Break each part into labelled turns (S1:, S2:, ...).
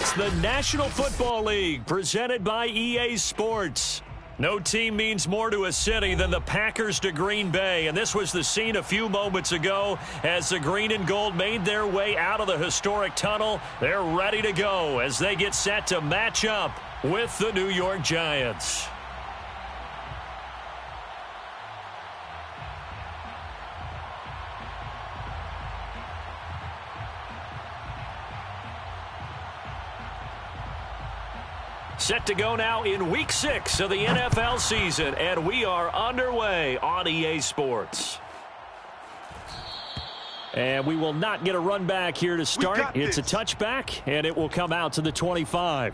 S1: It's the National Football League presented by EA Sports. No team means more to a city than the Packers to Green Bay, and this was the scene a few moments ago as the green and gold made their way out of the historic tunnel. They're ready to go as they get set to match up with the New York Giants. Set to go now in Week 6 of the NFL season, and we are underway on EA Sports. And we will not get a run back here to start. It's a touchback, and it will come out to the 25.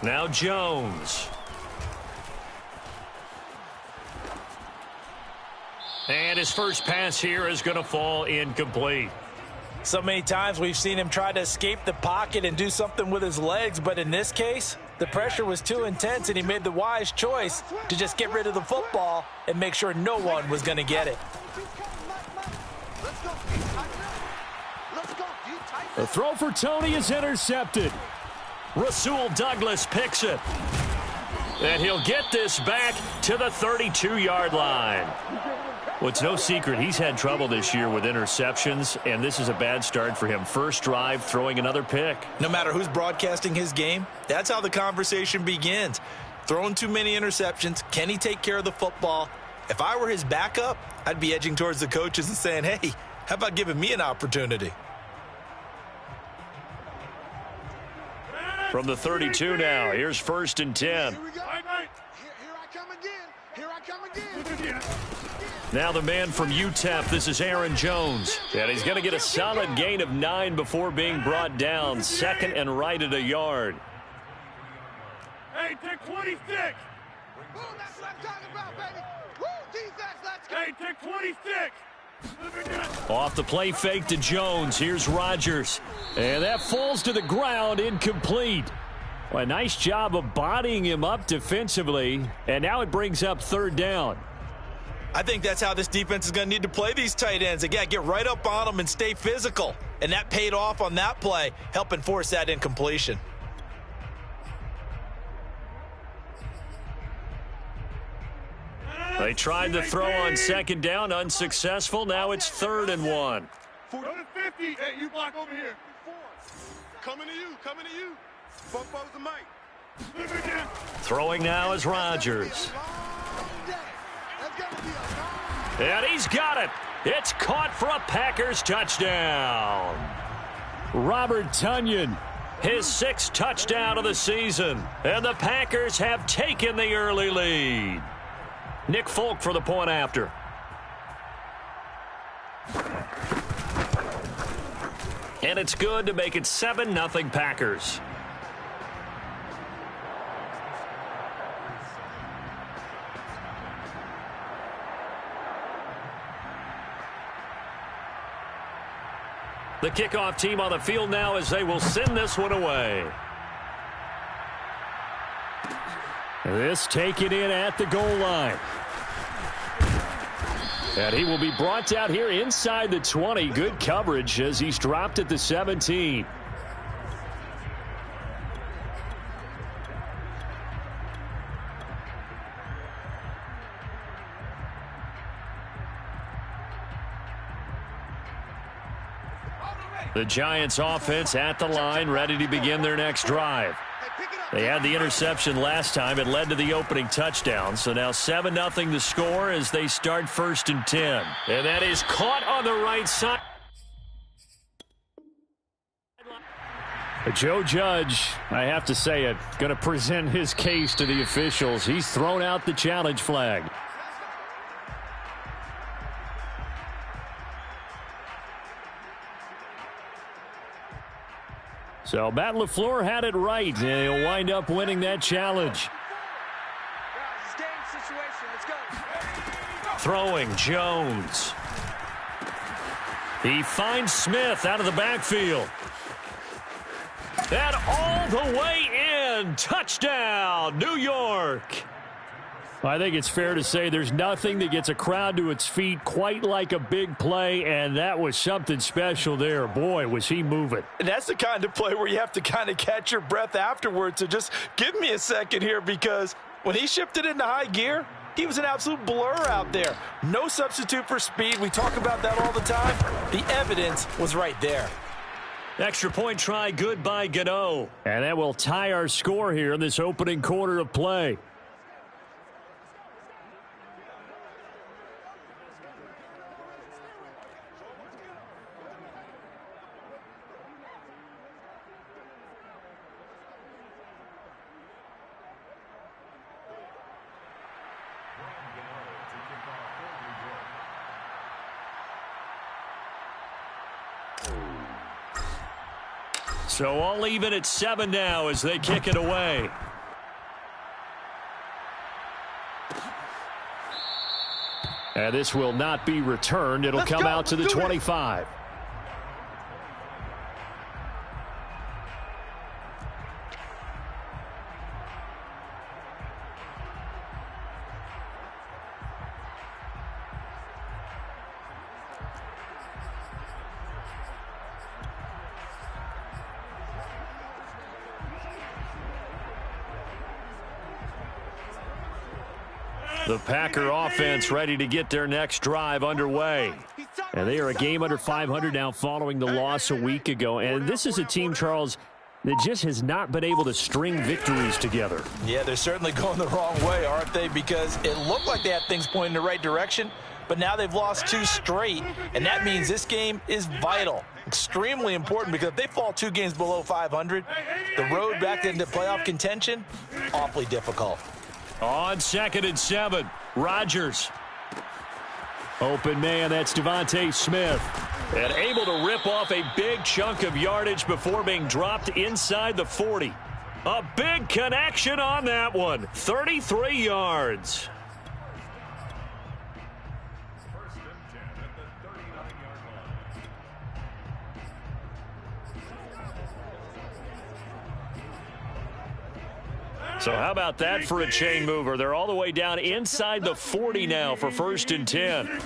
S1: Now Jones. And his first pass here is going to fall incomplete.
S2: So many times we've seen him try to escape the pocket and do something with his legs, but in this case, the pressure was too intense and he made the wise choice to just get rid of the football and make sure no one was going to get it.
S1: The throw for Tony is intercepted. Rasul Douglas picks it. And he'll get this back to the 32-yard line. Well, it's no secret he's had trouble this year with interceptions, and this is a bad start for him. First drive, throwing another pick.
S2: No matter who's broadcasting his game, that's how the conversation begins. Throwing too many interceptions, can he take care of the football? If I were his backup, I'd be edging towards the coaches and saying, hey, how about giving me an opportunity?
S1: From the 32 now, here's 1st and 10.
S3: Here I come again. Here I come again.
S1: Now the man from UTEP, this is Aaron Jones. And he's going to get a solid gain of 9 before being brought down. 2nd and right at a yard.
S4: Hey, take 26.
S3: Boom, that's what I'm talking about, baby. Woo, defense, let's go.
S4: Hey, take 26.
S1: Off the play fake to Jones. Here's Rodgers. And that falls to the ground, incomplete. Well, a nice job of bodying him up defensively. And now it brings up 3rd down.
S2: I think that's how this defense is going to need to play these tight ends. They got to get right up on them and stay physical. And that paid off on that play, helping force that incompletion.
S1: They tried the throw on 2nd down, unsuccessful. Now it's 3rd and 1.
S4: Go to 50. Hey, you block over here.
S3: Coming to you, coming to you. Both the mic.
S1: Throwing now is Rodgers. And he's got it. It's caught for a Packers touchdown. Robert Tonyan, his 6th touchdown of the season. And the Packers have taken the early lead. Nick Folk for the point after. And it's good to make it 7-0 Packers. The kickoff team on the field now as they will send this one away. This taken in at the goal line. And he will be brought down here inside the 20. Good coverage as he's dropped at the 17. The Giants offense at the line, ready to begin their next drive. They had the interception last time. It led to the opening touchdown. So now 7-0 the score as they start 1st and 10. And that is caught on the right side. Joe Judge, I have to say it, going to present his case to the officials. He's thrown out the challenge flag. So Matt LaFleur had it right, and he'll wind up winning that challenge. Throwing Jones. He finds Smith out of the backfield. And all the way in. Touchdown, New York. I think it's fair to say there's nothing that gets a crowd to its feet quite like a big play, and that was something special there. Boy, was he moving.
S2: And that's the kind of play where you have to kind of catch your breath afterwards. So just give me a second here, because when he shifted into high gear, he was an absolute blur out there. No substitute for speed. We talk about that all the time. The evidence was right there.
S1: Extra point try good by Gano. And that will tie our score here in this opening quarter of play. So all even at 7 now as they kick it away. And this will not be returned. It'll come out to the 25. The Packer offense ready to get their next drive underway. And they are a game under 500 now following the loss a week ago. And this is a team, Charles, that just has not been able to string victories together.
S2: Yeah, they're certainly going the wrong way, aren't they? Because it looked like they had things pointing in the right direction, but now they've lost 2 straight, and that means this game is vital. Extremely important, because if they fall 2 games below 500, the road back into playoff contention, awfully difficult.
S1: On 2nd and 7, Rodgers. Open man, that's Devontae Smith. And able to rip off a big chunk of yardage before being dropped inside the 40. A big connection on that one. 33 yards. So how about that for a chain mover? They're all the way down inside the 40 now for 1st and 10.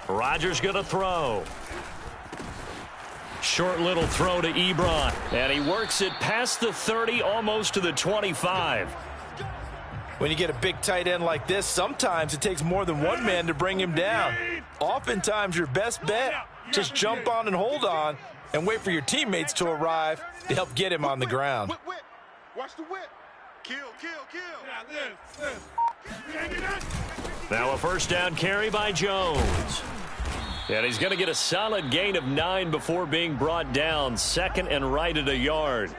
S1: Rodgers going to throw. Short little throw to Ebron. And he works it past the 30, almost to the 25.
S2: When you get a big tight end like this, sometimes it takes more than one man to bring him down. Oftentimes your best bet, just jump on and hold on and wait for your teammates to arrive to help get him on the ground.
S3: Whip, whip. Watch the whip. Kill, kill, kill.
S1: Now a 1st down carry by Jones. And he's going to get a solid gain of 9 before being brought down. 2nd and right at a yard.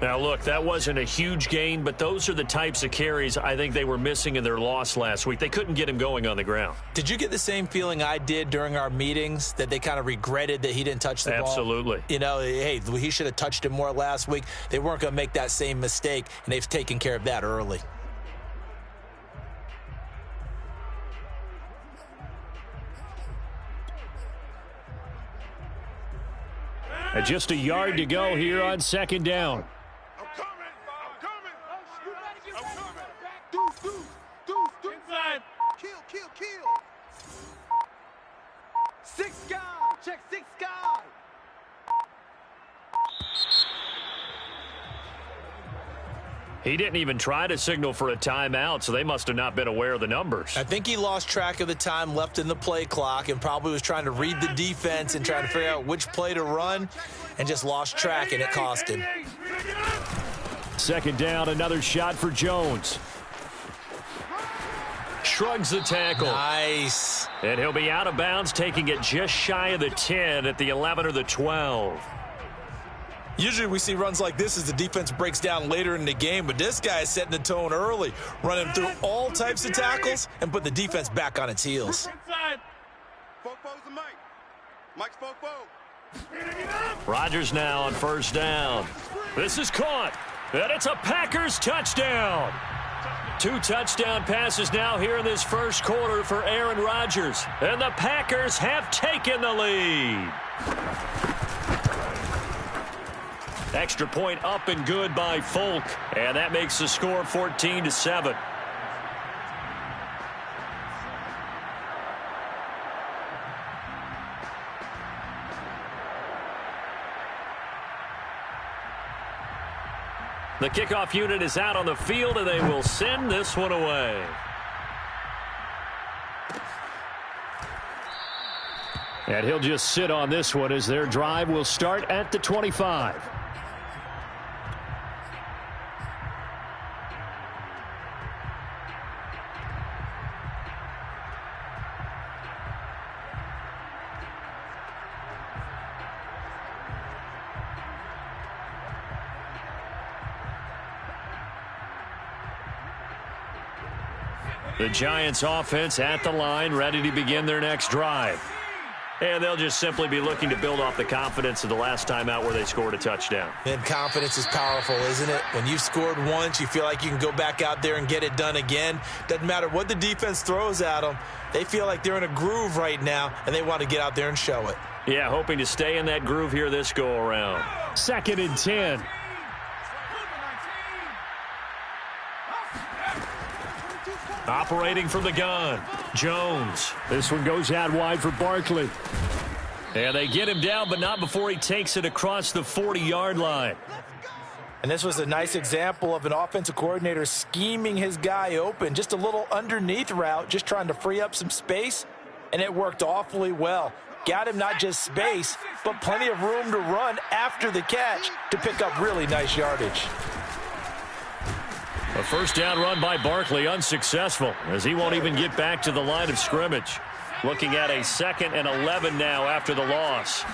S1: Now, look, that wasn't a huge gain, but those are the types of carries I think they were missing in their loss last week. They couldn't get him going on the ground.
S2: Did you get the same feeling I did during our meetings, that they kind of regretted that he didn't touch the ball?
S1: Absolutely.
S2: You know, hey, he should have touched it more last week. They weren't going to make that same mistake, and they've taken care of that early.
S1: And just a yard to go here on second down.
S3: I'm coming. I'm coming. Deuce.
S4: Inside.
S3: Kill.
S5: 6 guy. Check 6 guy.
S1: He didn't even try to signal for a timeout, so they must have not been aware of the numbers.
S2: I think he lost track of the time left in the play clock and probably was trying to read the defense and trying to figure out which play to run, and just lost track, and it cost him.
S1: Second down, another shot for Jones. Shrugs the tackle.
S2: Nice.
S1: And he'll be out of bounds, taking it just shy of the 10 at the 11 or the 12.
S2: Usually we see runs like this as the defense breaks down later in the game, but this guy is setting the tone early, running through all types of tackles and put the defense back on its heels.
S4: Inside.
S3: Fofo's the Mike. Mike's Fofo.
S1: Rodgers now on first down. This is caught, and it's a Packers touchdown. 2 touchdown passes now here in this first quarter for Aaron Rodgers, and the Packers have taken the lead. Extra point up and good by Folk, and that makes the score 14-7. The kickoff unit is out on the field, and they will send this one away. And he'll just sit on this one as their drive will start at the 25. The Giants offense at the line, ready to begin their next drive. And they'll just simply be looking to build off the confidence of the last time out where they scored a touchdown.
S2: And confidence is powerful, isn't it? When you've scored once, you feel like you can go back out there and get it done again. Doesn't matter what the defense throws at them. They feel like they're in a groove right now, and they want to get out there and show it.
S1: Yeah, hoping to stay in that groove here this go-around. 2nd and 10. Operating from the gun, Jones. This one goes out wide for Barkley. And they get him down, but not before he takes it across the 40-yard line.
S2: And this was a nice example of an offensive coordinator scheming his guy open. Just a little underneath route, just trying to free up some space, and it worked awfully well. Got him not just space, but plenty of room to run after the catch to pick up really nice yardage.
S1: A first down run by Barkley, unsuccessful, as he won't even get back to the line of scrimmage. Looking at a 2nd and 11 now after the loss.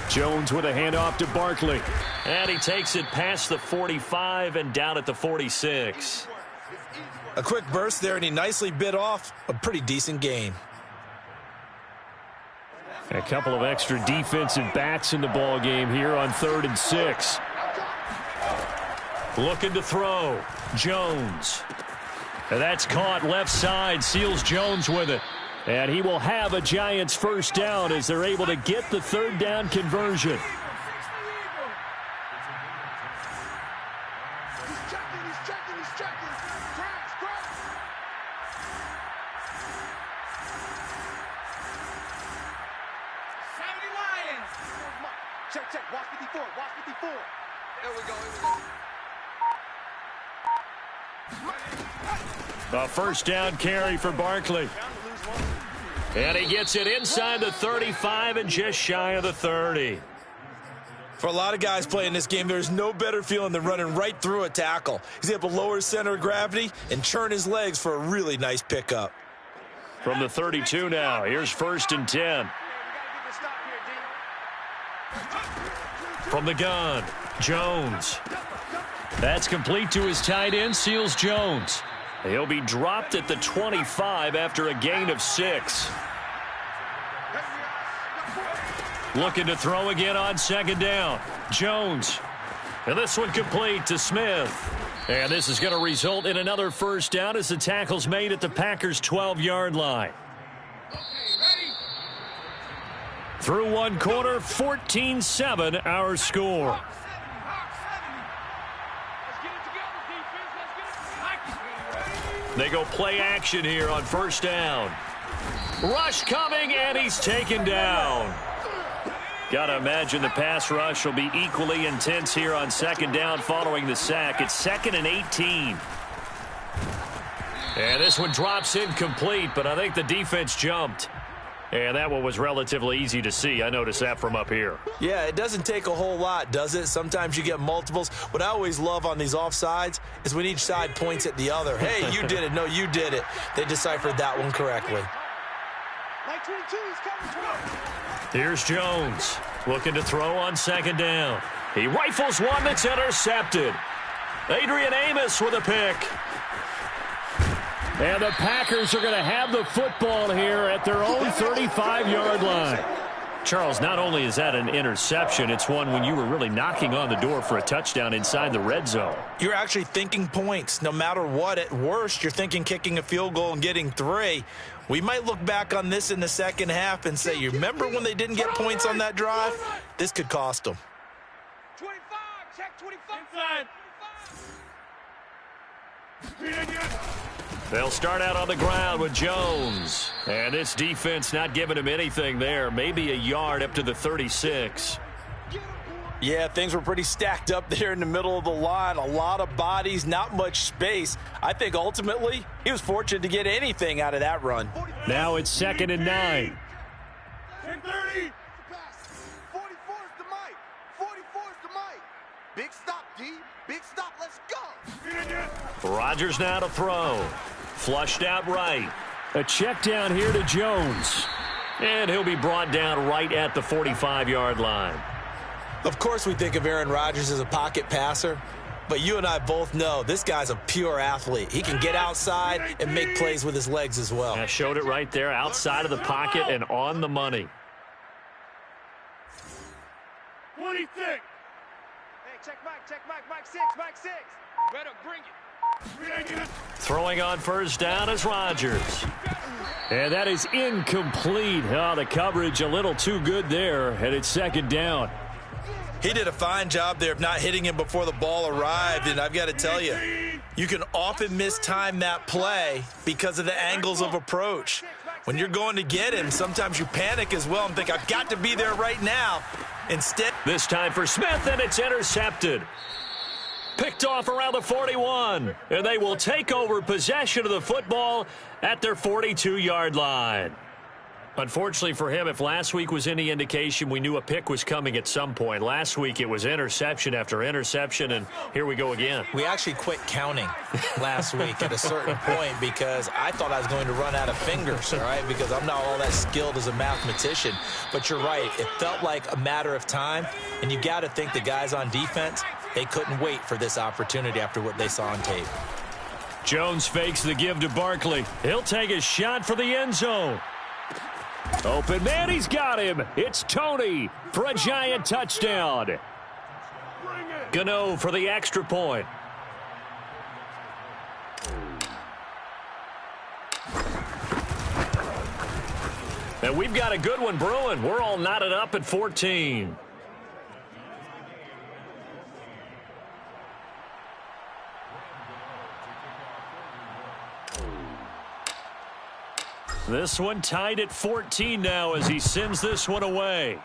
S1: Jones with a handoff to Barkley. And he takes it past the 45 and down at the 46.
S2: A quick burst there, and he nicely bit off a pretty decent gain.
S1: A couple of extra defensive backs in the ball game here on 3rd and 6. Looking to throw. Jones. And that's caught left side. Seals Jones with it. And he will have a Giants first down as they're able to get the 3rd down conversion.
S3: He's checking. Crash.
S5: Check. Watch 54.
S3: There we go.
S1: A first down carry for Barkley. And he gets it inside the 35 and just shy of the 30.
S2: For a lot of guys playing this game, there's no better feeling than running right through a tackle. He's able to lower his center of gravity and churn his legs for a really nice pickup.
S1: From the 32 now, here's 1st and 10. From the gun, Jones. That's complete to his tight end, Seals Jones. He'll be dropped at the 25 after a gain of 6. Looking to throw again on second down. Jones. And this one complete to Smith. And this is going to result in another first down as the tackle's made at the Packers' 12-yard line. Through one quarter, 14-7 our score. They go play action here on first down. Rush coming, and he's taken down. Got to imagine the pass rush will be equally intense here on second down following the sack. It's 2nd and 18. And this one drops incomplete, but I think the defense jumped. And that one was relatively easy to see. I noticed that from up here.
S2: Yeah, it doesn't take a whole lot, does it? Sometimes you get multiples. What I always love on these offsides is when each side points at the other. Hey, you did it. No, you did it. They deciphered that one correctly.
S5: Like 22, he's coming.
S1: Here's Jones looking to throw on second down. He rifles one that's intercepted. Adrian Amos with a pick. And the Packers are going to have the football here at their own 35-yard line. Charles, not only is that an interception, it's one when you were really knocking on the door for a touchdown inside the red zone.
S2: You're actually thinking points. No matter what, at worst, you're thinking kicking a field goal and getting 3. We might look back on this in the second half and say, you remember when they didn't get points on that drive? This could cost them.
S5: 25, check 25.
S4: Inside.
S1: They'll start out on the ground with Jones. And this defense not giving him anything there. Maybe a yard up to the 36.
S2: Yeah, things were pretty stacked up there in the middle of the line. A lot of bodies, not much space. I think ultimately he was fortunate to get anything out of that run.
S1: Now it's 2nd and 9.
S4: 10-30.
S5: 44 is the mic. 44 is the mic. Big stop, D. Big stop. Let's go.
S1: Rodgers now to throw. Flushed out right. A check down here to Jones. And he'll be brought down right at the 45-yard line.
S2: Of course we think of Aaron Rodgers as a pocket passer, but you and I both know this guy's a pure athlete. He can get outside and make plays with his legs as well.
S1: I showed it right there, outside of the pocket and on the money.
S4: 26.
S5: Hey, check Mike 6, Mike 6. Better bring it.
S1: Throwing on first down is Rodgers. And that is incomplete. Oh, the coverage a little too good there, and it's second down.
S2: He did a fine job there of not hitting him before the ball arrived, and I've got to tell you, you can often mistime that play because of the angles of approach. When you're going to get him, sometimes you panic as well and think, I've got to be there right now. Instead,
S1: this time for Smith, and it's intercepted. Picked off around the 41, and they will take over possession of the football at their 42-yard line. Unfortunately for him, if last week was any indication, we knew a pick was coming at some point. Last week it was interception after interception, and here we go again.
S2: We actually quit counting last week at a certain point because I thought I was going to run out of fingers, all right, because I'm not all that skilled as a mathematician. But you're right. It felt like a matter of time, and you got to think the guys on defense, they couldn't wait for this opportunity after what they saw on tape.
S1: Jones fakes the give to Barkley. He'll take a shot for the end zone. Open man, he's got him. It's Tony for a giant touchdown. Gano for the extra point. And we've got a good one brewing. We're all knotted up at 14. This one tied at 14 now as he sends this one away.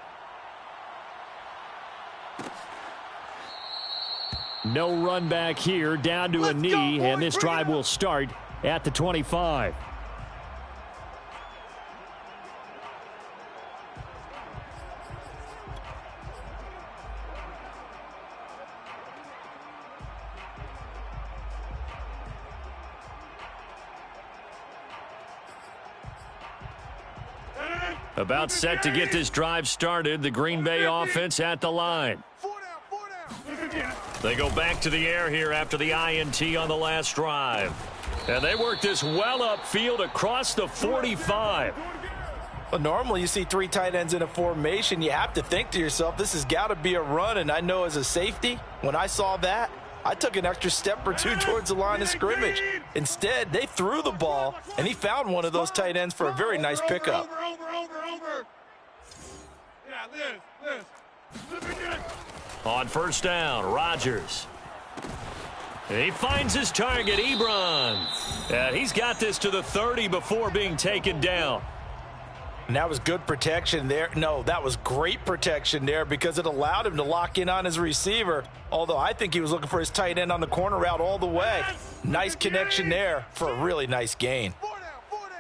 S1: No run back here, down to a knee, and this drive will start at the 25. About set to get this drive started. The Green Bay offense at the line.
S5: 4 down.
S1: They go back to the air here after the INT on the last drive. And they work this well upfield across the 45.
S2: Well, normally you see three tight ends in a formation. You have to think to yourself, this has got to be a run. And I know as a safety, when I saw that, I took an extra step or two towards the line of scrimmage. Instead, they threw the ball, and he found one of those tight ends for a very nice pickup.
S4: Over. Yeah, this. Slip again.
S1: On first down, Rodgers. He finds his target, Ebron. And he's got this to the 30 before being taken down.
S2: And that was good protection there. No, that was great protection there because it allowed him to lock in on his receiver. Although I think he was looking for his tight end on the corner route all the way. Nice connection there for a really nice gain.
S5: 4 down.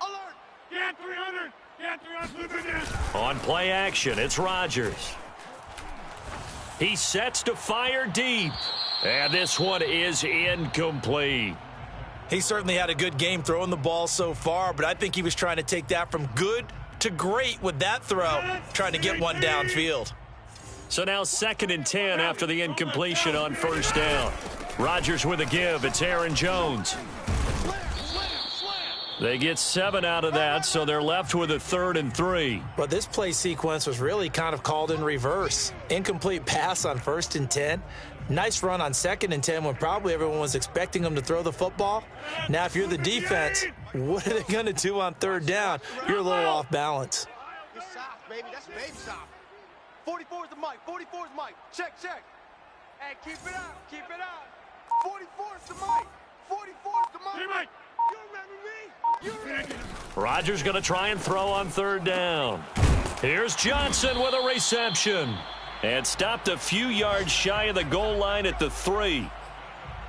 S5: Alert.
S4: Get 300. Slip again.
S1: On play action, it's Rodgers. He sets to fire deep. And this one is incomplete.
S2: He certainly had a good game throwing the ball so far, but I think he was trying to take that from good to great with that throw, trying to get one downfield.
S1: So now 2nd and 10 after the incompletion on first down. Rodgers with a give. It's Aaron Jones. They get 7 out of that, so they're left with a 3rd and 3.
S2: But this play sequence was really kind of called in reverse. Incomplete pass on 1st and 10. Nice run on 2nd and 10 when probably everyone was expecting him to throw the football. Now, if you're the defense, what are they going to do on 3rd down? You're a little off balance.
S5: Good stop, baby. That's a baby stop. 44 is the mic. 44 is mic. Check. Hey, keep it up. 44 is the mic. 44 is the mic.
S4: Hey, Mike.
S5: You remember me?
S1: Rodgers going to try and throw on 3rd down. Here's Johnson with a reception. And stopped a few yards shy of the goal line at the 3.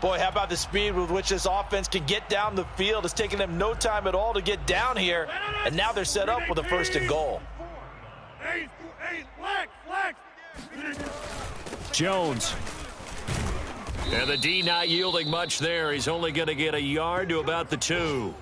S2: Boy, how about the speed with which this offense can get down the field? It's taken them no time at all to get down here. And now they're set up with a 1st and goal.
S4: Hey, flex.
S1: Jones. And the D not yielding much there. He's only going to get a yard to about the 2.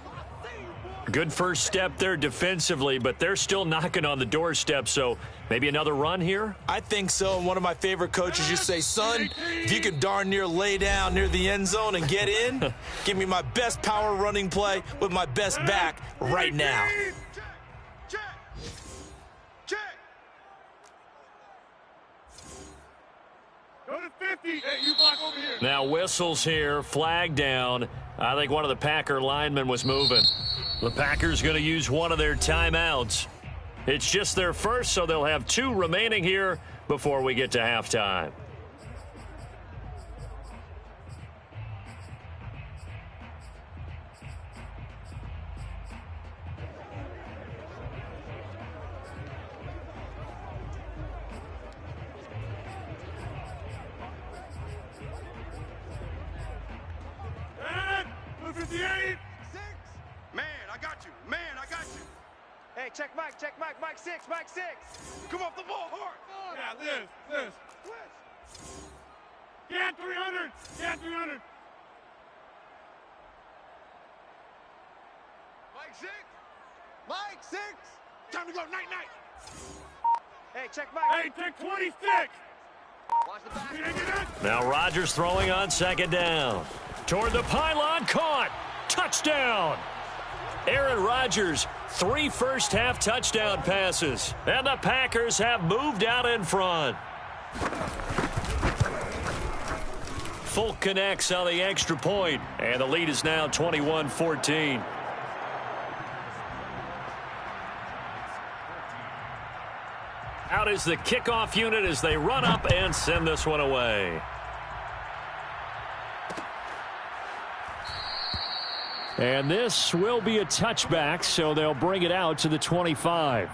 S1: Good first step there defensively, but they're still knocking on the doorstep, so maybe another run here?
S2: I think so. And one of my favorite coaches used to say, son, if you can darn near lay down near the end zone and get in, give me my best power running play with my best back right now.
S5: Check.
S4: Go to 50. Hey, you block over here.
S1: Now whistles here, flag down. I think one of the Packer linemen was moving. The Packers going to use one of their timeouts. It's just their first, so they'll have 2 remaining here before we get to halftime.
S4: Blue 58.
S3: Man, I got you.
S5: Hey, check Mike. Mike 6.
S3: Come off the ball hard.
S4: Yeah, this. Get 300.
S5: Mike 6.
S3: Time to go. Night.
S5: Hey, check Mike.
S4: Hey, take 26.
S5: Watch the back.
S1: Now Rodgers throwing on 2nd down. Toward the pylon, caught. Touchdown. Aaron Rodgers, 3 first-half touchdown passes. And the Packers have moved out in front. Folk connects on the extra point, and the lead is now 21-14. Out is the kickoff unit as they run up and send this one away. And this will be a touchback, so they'll bring it out to the 25.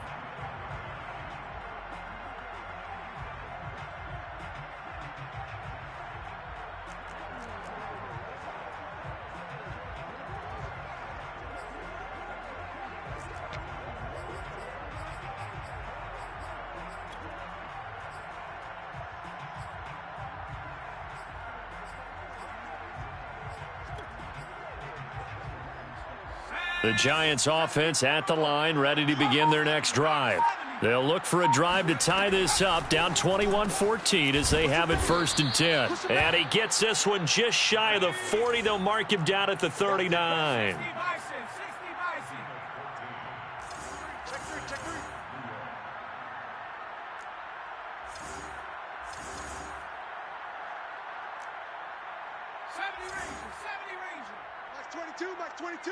S1: The Giants offense at the line, ready to begin their next drive. They'll look for a drive to tie this up, down 21-14 as they have it 1st and 10. And he gets this one just shy of the 40. They'll mark him down at the 39.
S5: Max 22.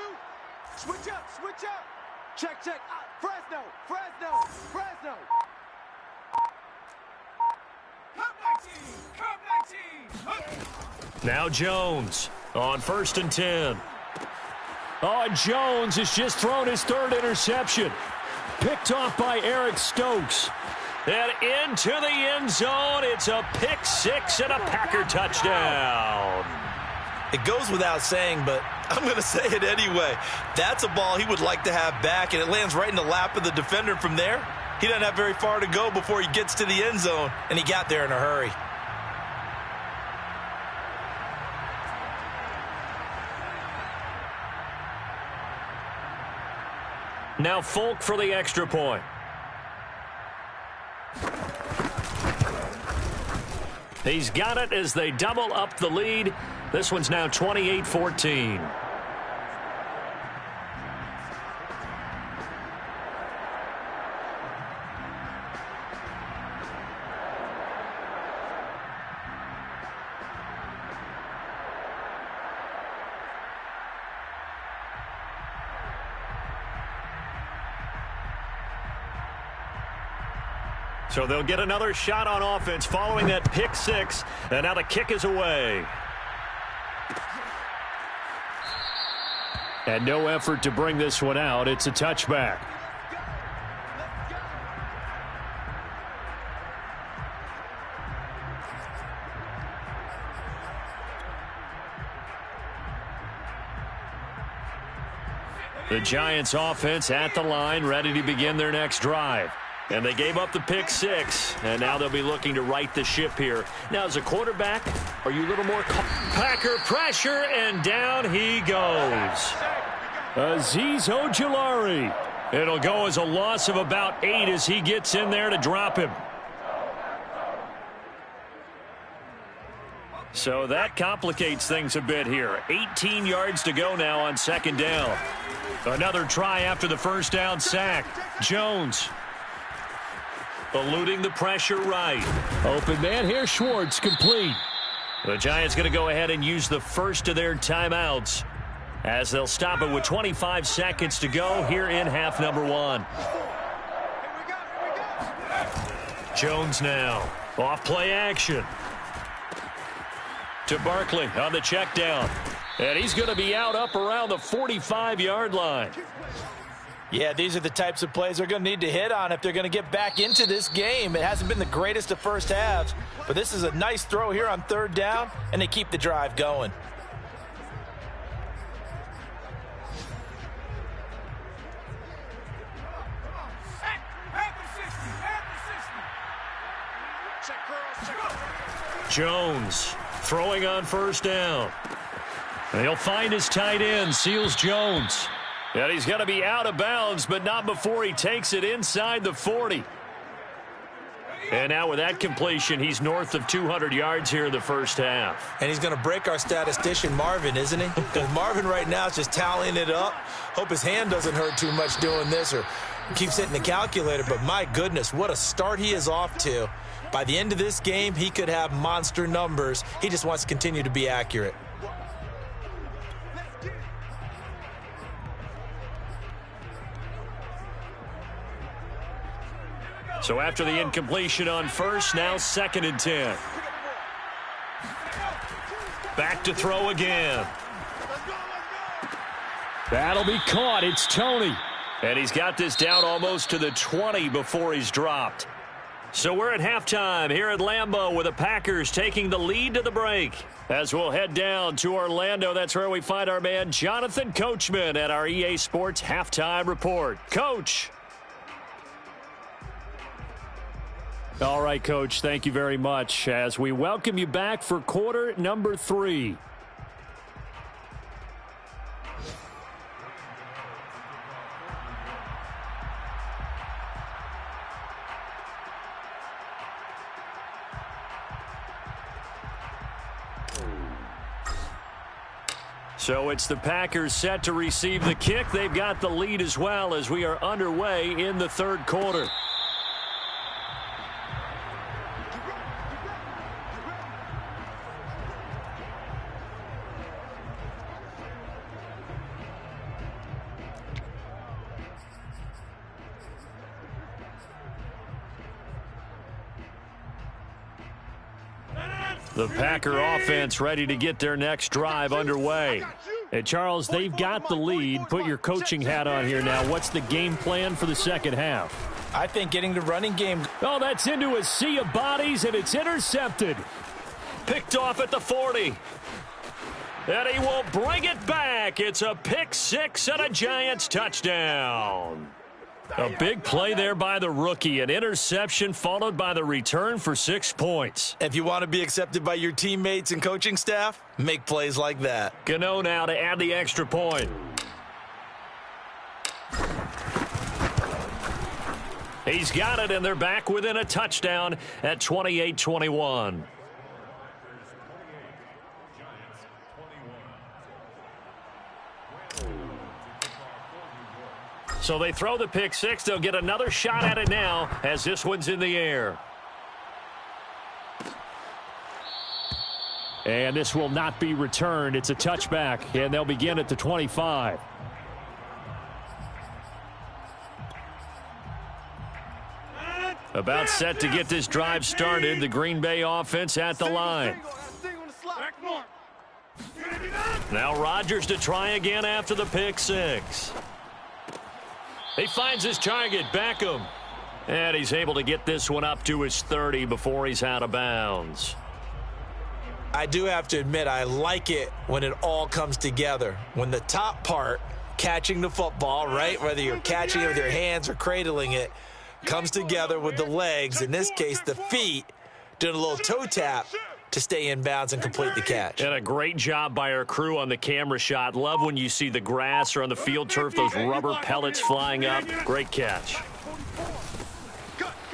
S5: Switch up, switch up. Check, check. Fresno, Fresno, Fresno.
S4: Come 19.
S1: Now Jones on 1st and 10. Oh, and Jones has just thrown his 3rd interception. Picked off by Eric Stokes. And into the end zone. It's a pick 6 and a Packer touchdown.
S2: It goes without saying, but I'm going to say it anyway. That's a ball he would like to have back, and it lands right in the lap of the defender from there. He doesn't have very far to go before he gets to the end zone, and he got there in a hurry.
S1: Now Folk for the extra point. He's got it as they double up the lead. This one's now 28-14. So they'll get another shot on offense following that pick 6, and now the kick is away. And no effort to bring this one out. It's a touchback. The Giants offense at the line, ready to begin their next drive. And they gave up the pick 6, and now they'll be looking to right the ship here. Now, as a quarterback, are you a little more... Packer pressure, and down he goes. Azeez Ojulari. It'll go as a loss of about 8 as he gets in there to drop him. So that complicates things a bit here. 18 yards to go now on 2nd down. Another try after the first down sack. Jones eluding the pressure right. Open man here, Schwartz, complete. The Giants going to go ahead and use the first of their timeouts as they'll stop it with 25 seconds to go here in half number 1. Jones now. Off play action. To Barkley on the check down. And he's going to be out up around the 45-yard line.
S2: Yeah, these are the types of plays they're going to need to hit on if they're going to get back into this game. It hasn't been the greatest of first halves, but this is a nice throw here on 3rd down, and they keep the drive going.
S1: Jones throwing on 1st down. And he'll find his tight end, Seals Jones. And he's going to be out of bounds, but not before he takes it inside the 40. And now with that completion, he's north of 200 yards here in the first half.
S2: And he's going to break our statistician, Marvin, isn't he? Because Marvin right now is just tallying it up. Hope his hand doesn't hurt too much doing this or keeps hitting the calculator. But my goodness, what a start he is off to. By the end of this game, he could have monster numbers. He just wants to continue to be accurate.
S1: So after the incompletion on 1st, now 2nd and 10. Back to throw again. That'll be caught. It's Toney. And he's got this down almost to the 20 before he's dropped. So we're at halftime here at Lambeau with the Packers taking the lead to the break. As we'll head down to Orlando, that's where we find our man Jonathan Coachman at our EA Sports Halftime Report. Coach. All right, Coach, thank you very much as we welcome you back for quarter number 3. So it's the Packers set to receive the kick. They've got the lead as well as we are underway in the third quarter. The Packer offense ready to get their next drive underway. Hey, Charles, they've got the lead. Put your coaching hat on here now. What's the game plan for the second half?
S2: I think getting the running game.
S1: Oh, that's into a sea of bodies, and it's intercepted. Picked off at the 40. And he will bring it back. It's a pick six and a Giants touchdown. A big play there by the rookie. An interception followed by the return for 6 points.
S2: If you want to be accepted by your teammates and coaching staff, make plays like that.
S1: Gano now to add the extra point. He's got it, and they're back within a touchdown at 28-21. So they throw the pick six. They'll get another shot at it now as this one's in the air. And this will not be returned. It's a touchback, and they'll begin at the 25. About set to get this drive started. The Green Bay offense at the line. Now Rodgers to try again after the pick six. He finds his target, Beckham. And he's able to get this one up to his 30 before he's out of bounds.
S2: I do have to admit, I like it when it all comes together. When the top part, catching the football, right, whether you're catching it with your hands or cradling it, comes together with the legs, in this case the feet, doing a little toe tap to stay in bounds and complete the catch.
S1: And a great job by our crew on the camera shot. Love when you see the grass or on the field turf, those rubber pellets flying up. Great catch.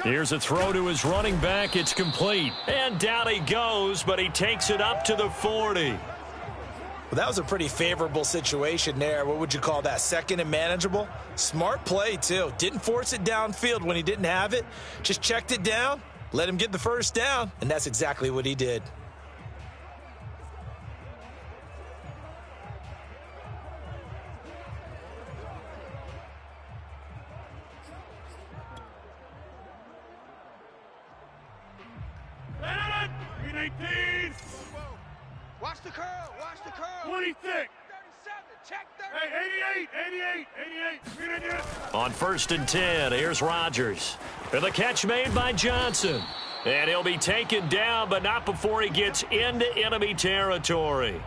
S1: Here's a throw to his running back. It's complete. And down he goes, but he takes it up to the 40.
S2: Well, that was a pretty favorable situation there. What would you call that? Second and manageable? Smart play, too. Didn't force it downfield when he didn't have it. Just checked it down, let him get the first down, and that's exactly what he did.
S5: Watch the curl. Watch the curl.
S4: 26.
S5: 37. Check 30.
S4: Hey, 88.
S1: On 1st and 10, here's Rodgers. And the catch made by Johnson. And he'll be taken down, but not before he gets into enemy territory.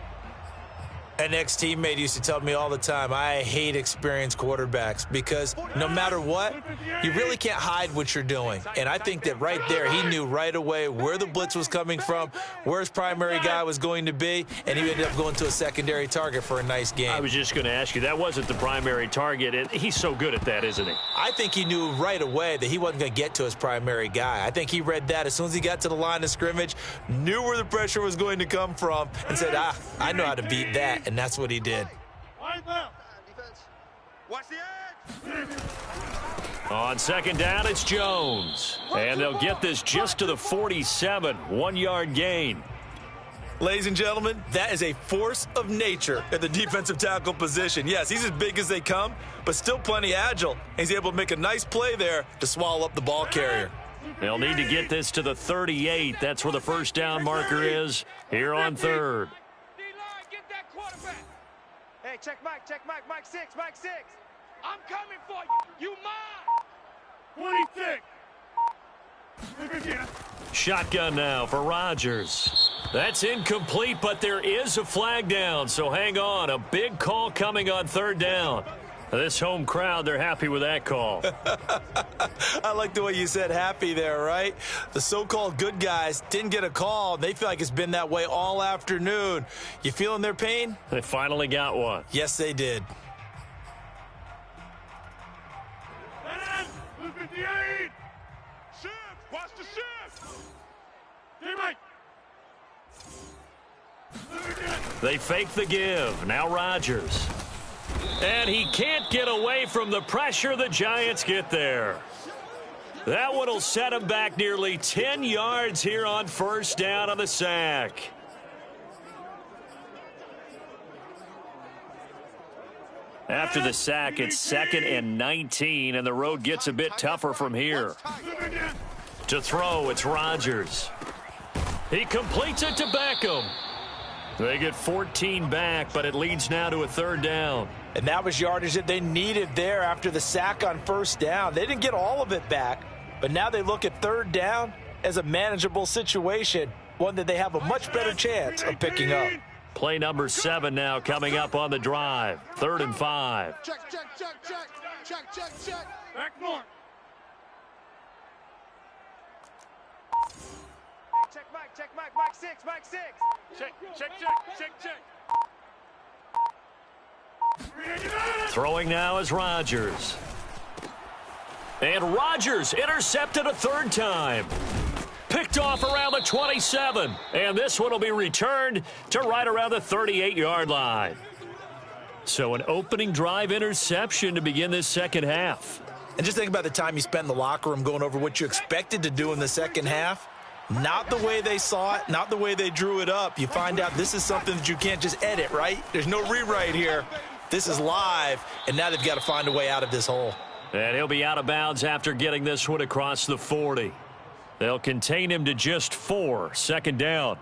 S2: An ex-teammate used to tell me all the time, I hate experienced quarterbacks because no matter what, you really can't hide what you're doing. And I think that right there, he knew right away where the blitz was coming from, where his primary guy was going to be, and he ended up going to a secondary target for a nice game.
S1: I was just going to ask you, that wasn't the primary target, and he's so good at that, isn't he?
S2: I think he knew right away that he wasn't going to get to his primary guy. I think he read that as soon as he got to the line of scrimmage, knew where the pressure was going to come from, and said, I know how to beat that. And that's what he did.
S5: Watch the edge.
S1: On 2nd down, it's Jones. And they'll get this just to the 47, 1-yard gain.
S2: Ladies and gentlemen, that is a force of nature at the defensive tackle position. Yes, he's as big as they come, but still plenty agile. He's able to make a nice play there to swallow up the ball carrier.
S1: They'll need to get this to the 38. That's where the first down marker is here on 3rd.
S5: Hey, check Mike, Mike 6, Mike 6. I'm coming for you. You mine.
S4: 26.
S1: Shotgun now for Rodgers. That's incomplete, but there is a flag down, so hang on. A big call coming on 3rd down. This home crowd, they're happy with that call.
S2: I like the way you said happy there, right? The so-called good guys didn't get a call. They feel like it's been that way all afternoon. You feeling their pain?
S1: They finally got one.
S2: Yes, they did.
S4: 58.
S3: Shift. Watch the shift.
S4: Teammate.
S1: They fake the give. Now Rodgers. And he can't get away from the pressure the Giants get there. That one will set him back nearly 10 yards here on first down on the sack. After the sack, it's 2nd and 19, and the road gets a bit tougher from here. To throw, it's Rodgers. He completes it to Beckham. They get 14 back, but it leads now to a 3rd down.
S2: And that was yardage that they needed there after the sack on first down. They didn't get all of it back, but now they look at 3rd down as a manageable situation, one that they have a much better chance of picking up.
S1: Play number 7 now coming up on the drive. 3rd and 5.
S5: Check, check, check, check. Check, check, check.
S4: Back more.
S5: Check Mike 6, Mike 6.
S4: Check, check, check, check, check.
S1: Throwing now is Rodgers. And Rodgers intercepted a 3rd time. Picked off around the 27. And this one will be returned to right around the 38-yard line. So an opening drive interception to begin this second half.
S2: And just think about the time you spent in the locker room going over what you expected to do in the second half. Not the way they saw it, not the way they drew it up. You find out this is something that you can't just edit, right? There's no rewrite here. This is live, and now they've got to find a way out of this hole.
S1: And he'll be out of bounds after getting this one across the 40. They'll contain him to just 4. 2nd down.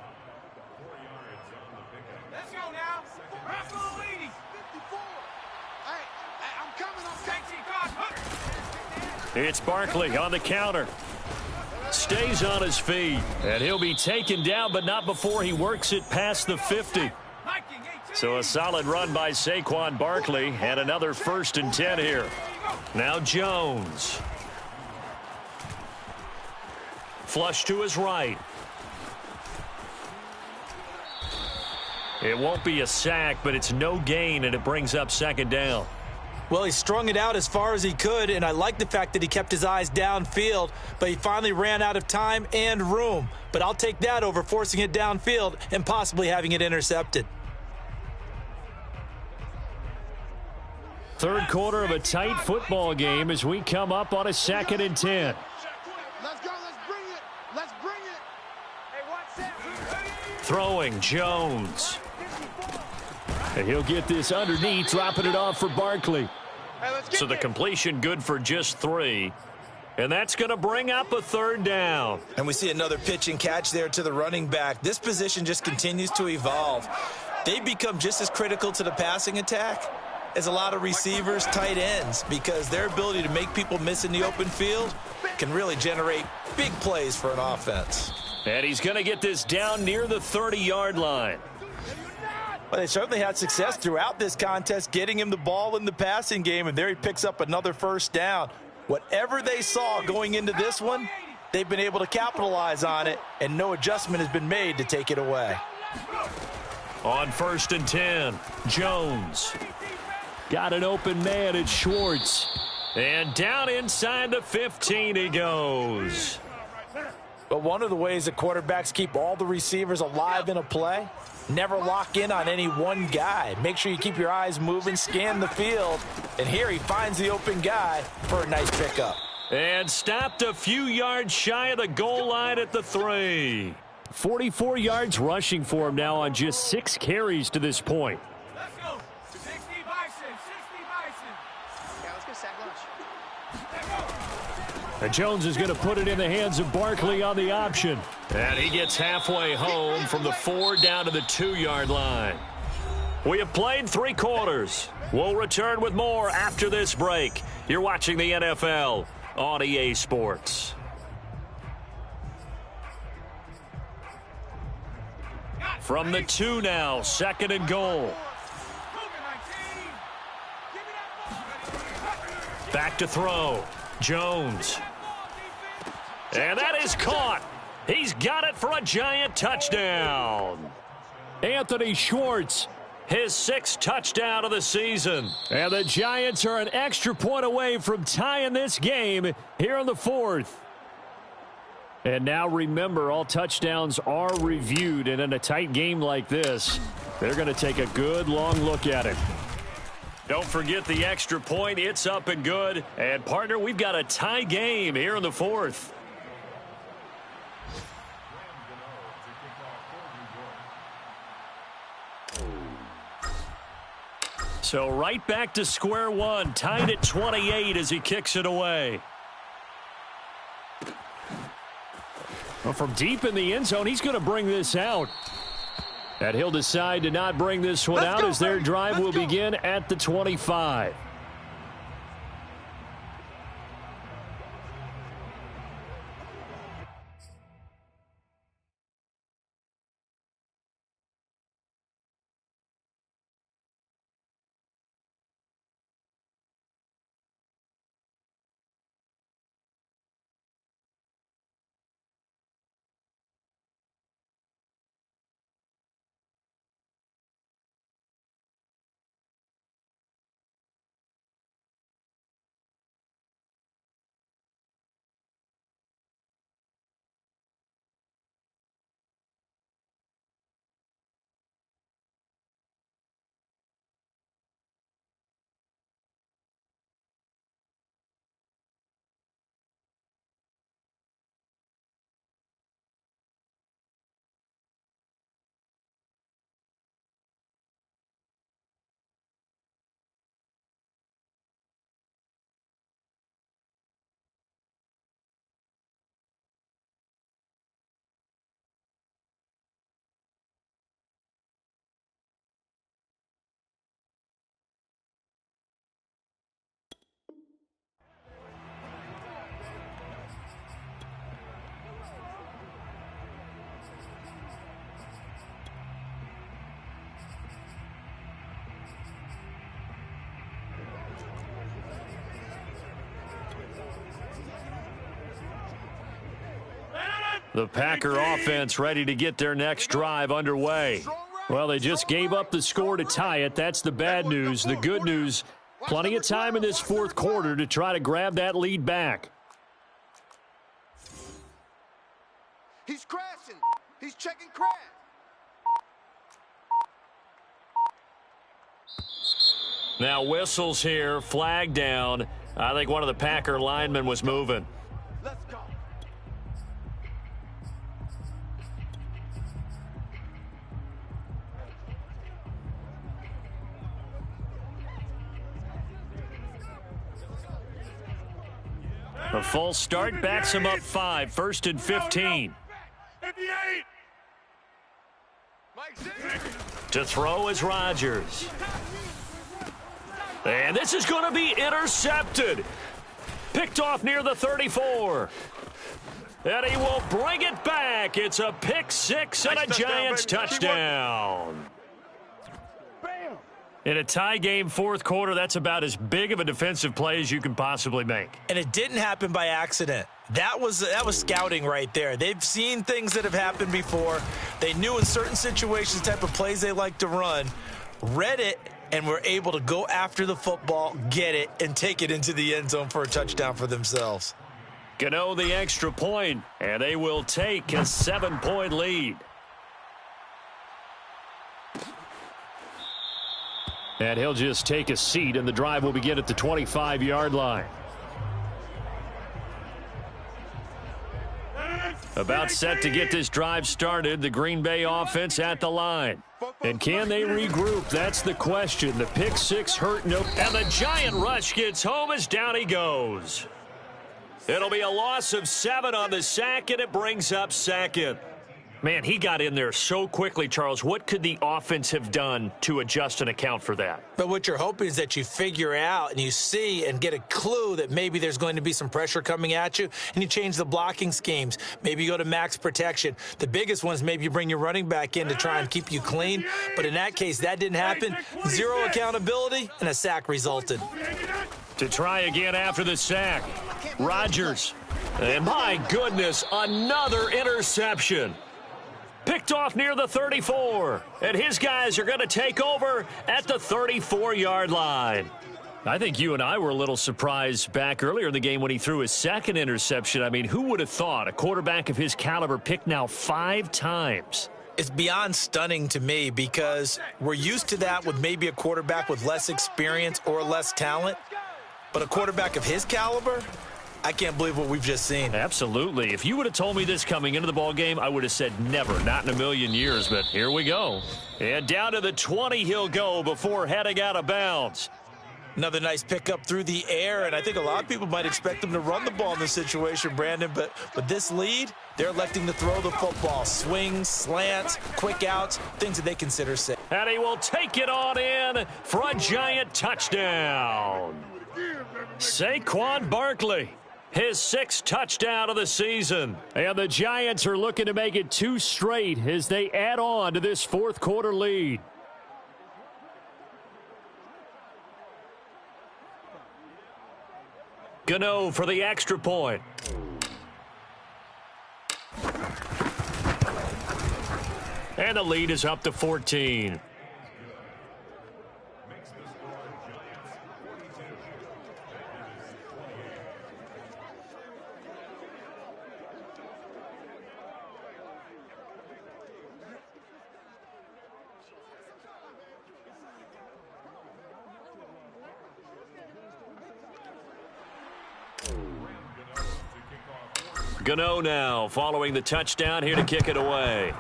S5: Let's go now. Let's go, ladies. 54. Hey, I'm coming.
S1: It's Barkley on the counter. Stays on his feet, and he'll be taken down, but not before he works it past the 50. So a solid run by Saquon Barkley, and another 1st and 10 here. Now Jones. Flush to his right. It won't be a sack, but it's no gain, and it brings up 2nd down.
S2: Well, he strung it out as far as he could, and I like the fact that he kept his eyes downfield, but he finally ran out of time and room. But I'll take that over forcing it downfield and possibly having it intercepted.
S1: 3rd quarter of a tight football game as we come up on a 2nd and 10.
S5: Let's go. Let's bring it. Let's bring it. Hey, watch that.
S1: Throwing Jones. And he'll get this underneath, dropping it off for Barkley.
S5: Hey, let's get
S1: So the completion good for just 3. And that's going to bring up a 3rd down.
S2: And we see another pitch and catch there to the running back. This position just continues to evolve. They become just as critical to the passing attack as a lot of receivers, tight ends, because their ability to make people miss in the open field can really generate big plays for an offense.
S1: And he's going to get this down near the 30-yard line.
S2: Well, they certainly had success throughout this contest getting him the ball in the passing game, and there he picks up another 1st down. Whatever they saw going into this one, they've been able to capitalize on it, and no adjustment has been made to take it away.
S1: On 1st and 10, Jones. Got an open man at Schwartz. And down inside the 15 he goes.
S2: But one of the ways that quarterbacks keep all the receivers alive in a play, never lock in on any one guy. Make sure you keep your eyes moving, scan the field. And here he finds the open guy for a nice pickup.
S1: And stopped a few yards shy of the goal line at the 3. 44 yards rushing for him now on just 6 carries to this point.
S5: Let's go. 60 Bison. 60 Bison. Yeah, let's go sack lunch.
S1: And Jones is going to put it in the hands of Barkley on the option. And he gets halfway home from the 4 down to the 2-yard line. We have played 3 quarters. We'll return with more after this break. You're watching the NFL on EA Sports. From the 2 now, 2nd and goal. Back to throw. Jones. And that is caught. He's got it for a Giant touchdown. Anthony Schwartz, his 6th touchdown of the season. And the Giants are an extra point away from tying this game here in the 4th. And now remember, all touchdowns are reviewed, and in a tight game like this, They're going to take a good long look at it. Don't forget the extra point. It's up and good. And, partner, we've got a tie game here in the fourth. So right back to square one, tied at 28 as he kicks it away. Well, from deep in the end zone, he's going to bring this out. And he'll decide to not bring this one out as their drive will begin at the 25. The Packer offense ready to get their next drive underway. Well, they just gave up the score to tie it. That's the bad news. The good news, plenty of time in this fourth quarter to try to grab that lead back.
S5: He's crashing. He's checking crash.
S1: Now whistles here, flag down. I think one of the Packer linemen was moving.
S5: Let's go.
S1: A false start backs him up 5, 1st and 15. To throw is Rodgers. And this is going to be intercepted. Picked off near the 34. And he will bring it back. It's a pick six and a Giants touchdown. In a tie game fourth quarter, that's about as big of a defensive play as you can possibly make.
S2: And it didn't happen by accident. That was scouting right there. They've seen things that have happened before. They knew in certain situations the type of plays they like to run, read it, and were able to go after the football, get it, and take it into the end zone for a touchdown for themselves.
S1: Gano the extra point, and they will take a 7-point lead. And he'll just take a seat, and the drive will begin at the 25-yard line. About set to get this drive started, the Green Bay offense at the line. And can they regroup? That's the question. The pick six hurt no. And the giant rush gets home as down he goes. It'll be a loss of 7 on the sack, and it brings up second. Man, he got in there so quickly, Charles. What could the offense have done to adjust and account for that?
S2: But what you're hoping is that you figure out and you see and get a clue that maybe there's going to be some pressure coming at you, and you change the blocking schemes. Maybe you go to max protection. The biggest one is maybe you bring your running back in to try and keep you clean. But in that case, that didn't happen. 0 accountability, and a sack resulted.
S1: To try again after the sack, Rodgers. And my goodness, another interception. Picked off near the 34. And his guys are going to take over at the 34-yard line. I think you and I were a little surprised back earlier in the game when he threw his second interception. I mean, who would have thought a quarterback of his caliber picked now 5 times?
S2: It's beyond stunning to me because we're used to that with maybe a quarterback with less experience or less talent. But a quarterback of his caliber, I can't believe what we've just seen.
S1: Absolutely. If you would have told me this coming into the ball game, I would have said never, not in a million years. But here we go. And down to the 20 he'll go before heading out of bounds.
S2: Another nice pickup through the air, and I think a lot of people might expect him to run the ball in this situation, Brandon. But with this lead, they're electing to throw the football. Swings, slants, quick outs, things that they consider safe.
S1: And he will take it on in for a giant touchdown. Saquon Barkley, his 6th touchdown of the season. And the Giants are looking to make it 2 straight as they add on to this 4th quarter lead. Gano for the extra point. And the lead is up to 14. Gano now following the touchdown, here to kick it away.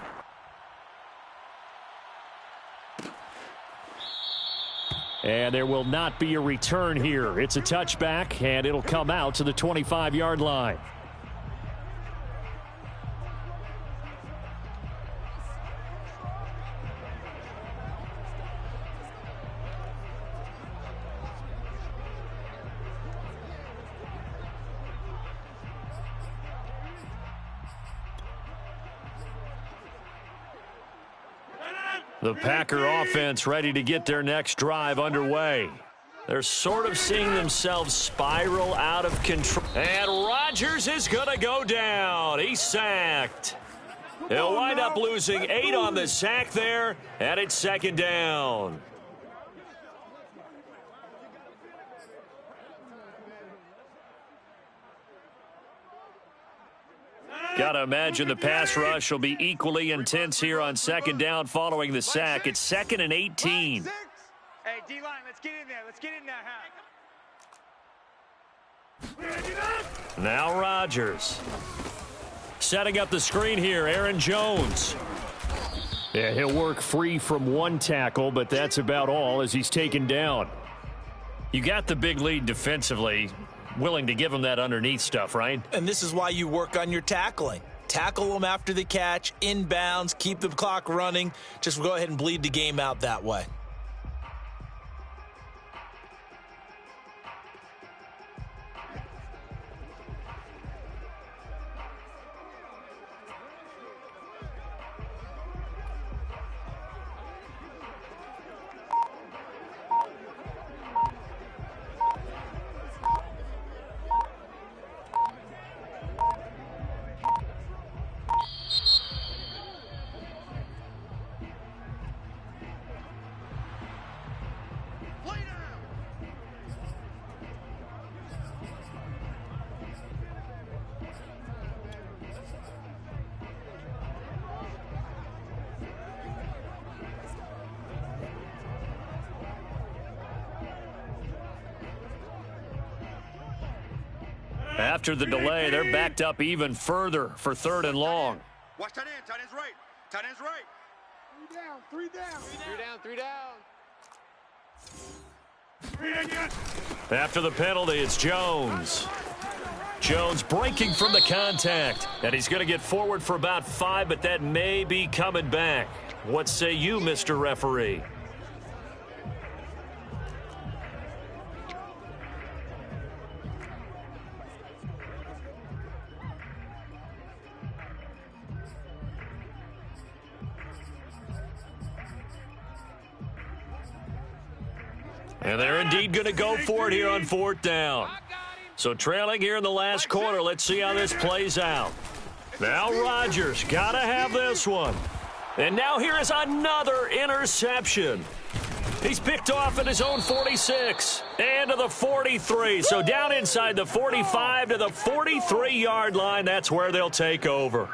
S1: And there will not be a return here. It's a touchback, and it'll come out to the 25-yard line. The Packer offense ready to get their next drive underway. They're sort of seeing themselves spiral out of control. And Rodgers is going to go down. He's sacked. He'll wind up losing 8 on the sack there, and it's 2nd down. Got to imagine the pass rush will be equally intense here on 2nd down following the sack. It's 2nd and 18.
S5: Hey, D-line, let's get in there. Let's get in there, huh?
S1: Now Rodgers. Setting up the screen here, Aaron Jones. Yeah, he'll work free from 1 tackle, but that's about all as he's taken down. You got the big lead defensively. Willing to give him that underneath stuff, right?
S2: And this is why you work on your tackling. Tackle them after the catch, inbounds, keep the clock running. Just go ahead and bleed the game out that way.
S1: After the delay, they're backed up even further for 3rd and long.
S3: Watch tight end. Tight end's right. Tight end's right.
S5: 3 down. 3 down.
S1: After the penalty, it's Jones. Jones breaking from the contact. And he's going to get forward for about 5, but that may be coming back. What say you, Mr. Referee? And they're indeed going to go for it here on 4th down. So trailing here in the last quarter, let's see how this plays out. Now Rodgers, got to have this one. And now here is another interception. He's picked off at his own 46 and to the 43. So down inside the 45 to the 43-yard line, that's where they'll take over.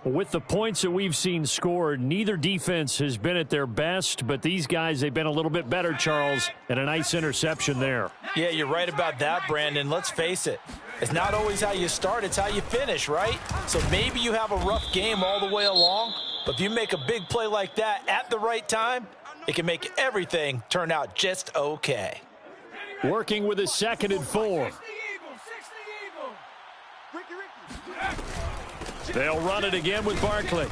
S1: With the points that we've seen scored, neither defense has been at their best, but these guys, they've been a little bit better, Charles, and a nice interception there.
S2: Yeah, you're right about that, Brandon. Let's face it. It's not always how you start, it's how you finish, right? So maybe you have a rough game all the way along, but if you make a big play like that at the right time, it can make everything turn out just okay.
S1: Working with a 2nd and 4. They'll run it again with Barkley.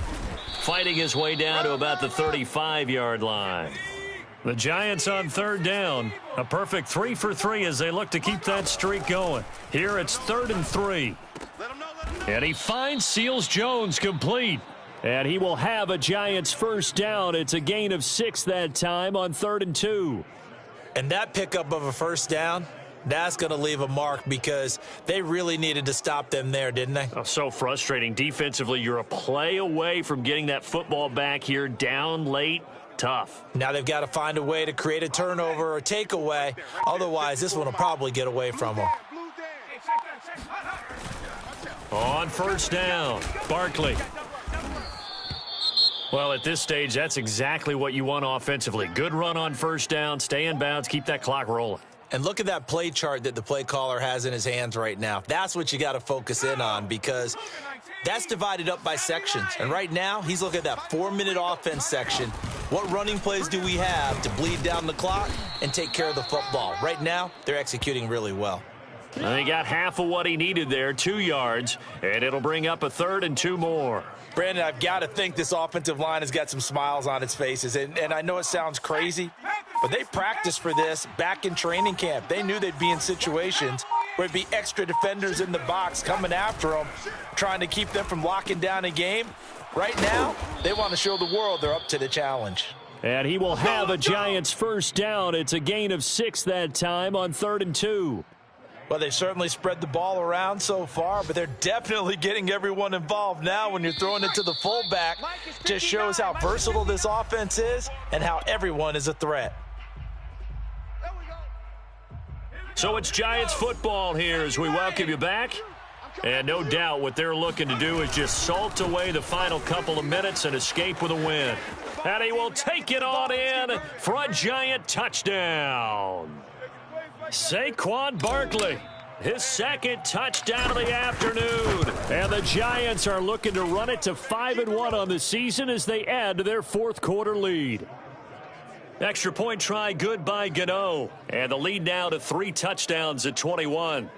S1: Fighting his way down to about the 35-yard line. The Giants on 3rd down. A perfect 3 for 3 as they look to keep that streak going. Here it's 3rd and 3. And he finds Seals-Jones complete. And he will have a Giants first down. It's a gain of 6 that time on 3rd and 2.
S2: And that pickup of a first down, that's going to leave a mark because they really needed to stop them there, didn't they?
S1: Oh, so frustrating. Defensively, you're a play away from getting that football back here down late. Tough.
S2: Now they've got to find a way to create a turnover or takeaway. Otherwise, this one will probably get away from them.
S1: On 1st down, Barkley. Well, at this stage, that's exactly what you want offensively. Good run on 1st down, stay in bounds, keep that clock rolling.
S2: And look at that play chart that the play caller has in his hands right now. That's what you got to focus in on because that's divided up by sections. And right now, he's looking at that 4-minute offense section. What running plays do we have to bleed down the clock and take care of the football? Right now, they're executing really well.
S1: And he got half of what he needed there, 2 yards, and it'll bring up a 3rd and 2 more.
S2: Brandon, I've got to think this offensive line has got some smiles on its faces. And I know it sounds crazy, but they practiced for this back in training camp. They knew they'd be in situations where it'd be extra defenders in the box coming after them, trying to keep them from locking down a game. Right now, they want to show the world they're up to the challenge.
S1: And he will have a Giants first down. It's a gain of 6 that time on 3rd and 2.
S2: Well, they've certainly spread the ball around so far, but they're definitely getting everyone involved now when you're throwing it to the fullback. Just shows how versatile this offense is and how everyone is a threat.
S1: So it's Giants football here as we welcome you back. And no doubt what they're looking to do is just salt away the final couple of minutes and escape with a win. And he will take it on in for a Giant touchdown. Saquon Barkley, his 2nd touchdown of the afternoon. And the Giants are looking to run it to 5-1 on the season as they add to their 4th quarter lead. Extra point try good by Gano. And the lead now to 3 touchdowns at 21.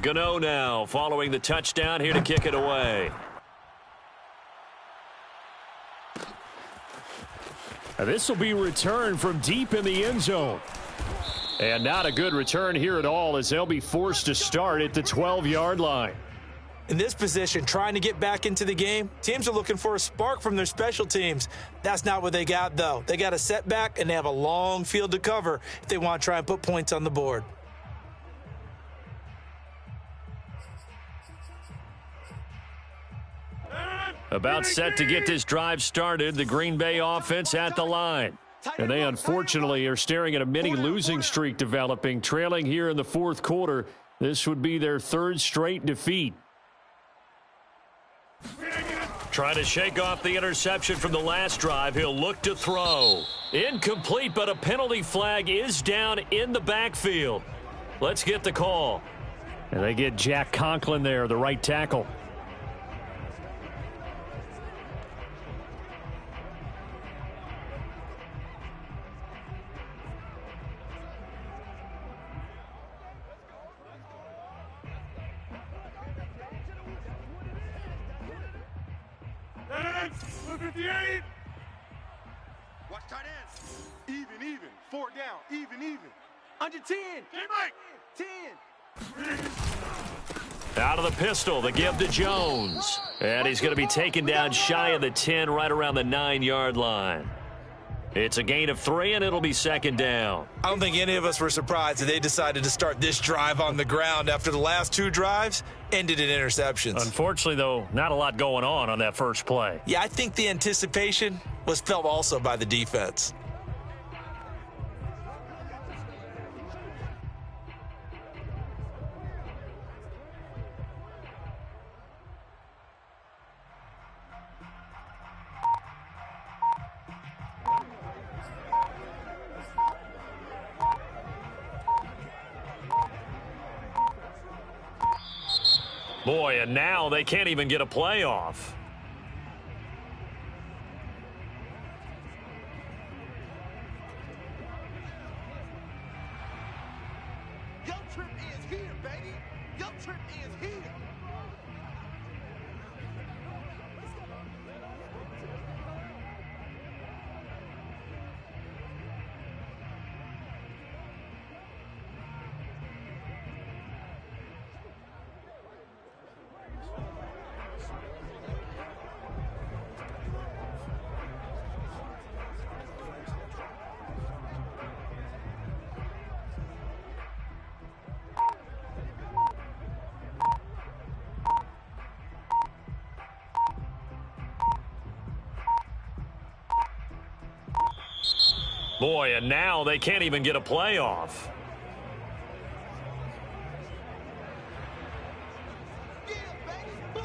S1: Gano now following the touchdown here to kick it away. This will be returned from deep in the end zone. And not a good return here at all as they'll be forced to start at the 12-yard line.
S2: In this position, trying to get back into the game, teams are looking for a spark from their special teams. That's not what they got, though. They got a setback, and they have a long field to cover if they want to try and put points on the board.
S1: About set to get this drive started, the Green Bay offense at the line. And they unfortunately are staring at a mini losing streak developing, trailing here in the 4th quarter. This would be their 3rd straight defeat. Trying to shake off the interception from the last drive. He'll look to throw. Incomplete, but a penalty flag is down in the backfield. Let's get the call. And they get Jack Conklin there, the right tackle.
S3: Watch tight ends. Even. 4 down. Even.
S5: Under 10. 10.
S1: Out of the pistol, the give to Jones. And he's going to be taken down shy of the 10, right around the 9-yard line. It's a gain of 3, and it'll be second down.
S2: I don't think any of us were surprised that they decided to start this drive on the ground after the last 2 drives ended in interceptions.
S1: Unfortunately, though, not a lot going on that first play.
S2: Yeah, I think the anticipation was felt also by the defense.
S1: Boy, and now they can't even get a playoff.
S5: Your trip is here, baby. Your trip is here.
S1: Boy, and now they can't even get a playoff.
S5: Yeah, baby. Boom.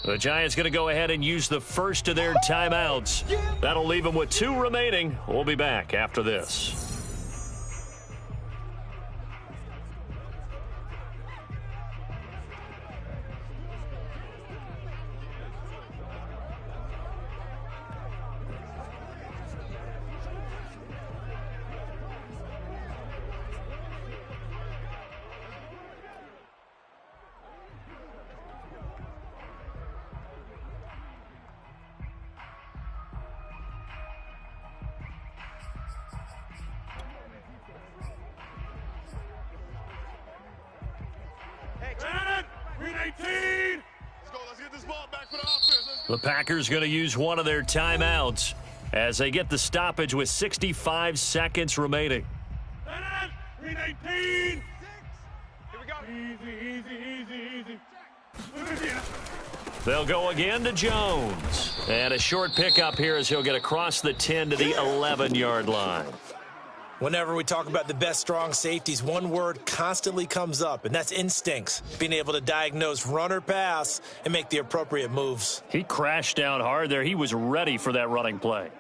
S1: The Giants going to go ahead and use the first of their timeouts. That'll leave them with 2 remaining. We'll be back after this.
S3: Let's get this ball back for the offense.
S1: The Packers going to use one of their timeouts as they get the stoppage with 65 seconds remaining.
S4: Green 18.
S5: Here we go.
S4: Easy. Look at this.
S1: They'll go again to Jones. And a short pickup here as he'll get across the 10 to the 11-yard line.
S2: Whenever we talk about the best strong safeties, one word constantly comes up, and that's instincts. Being able to diagnose run or pass and make the appropriate moves.
S1: He crashed down hard there. He was ready for that running play.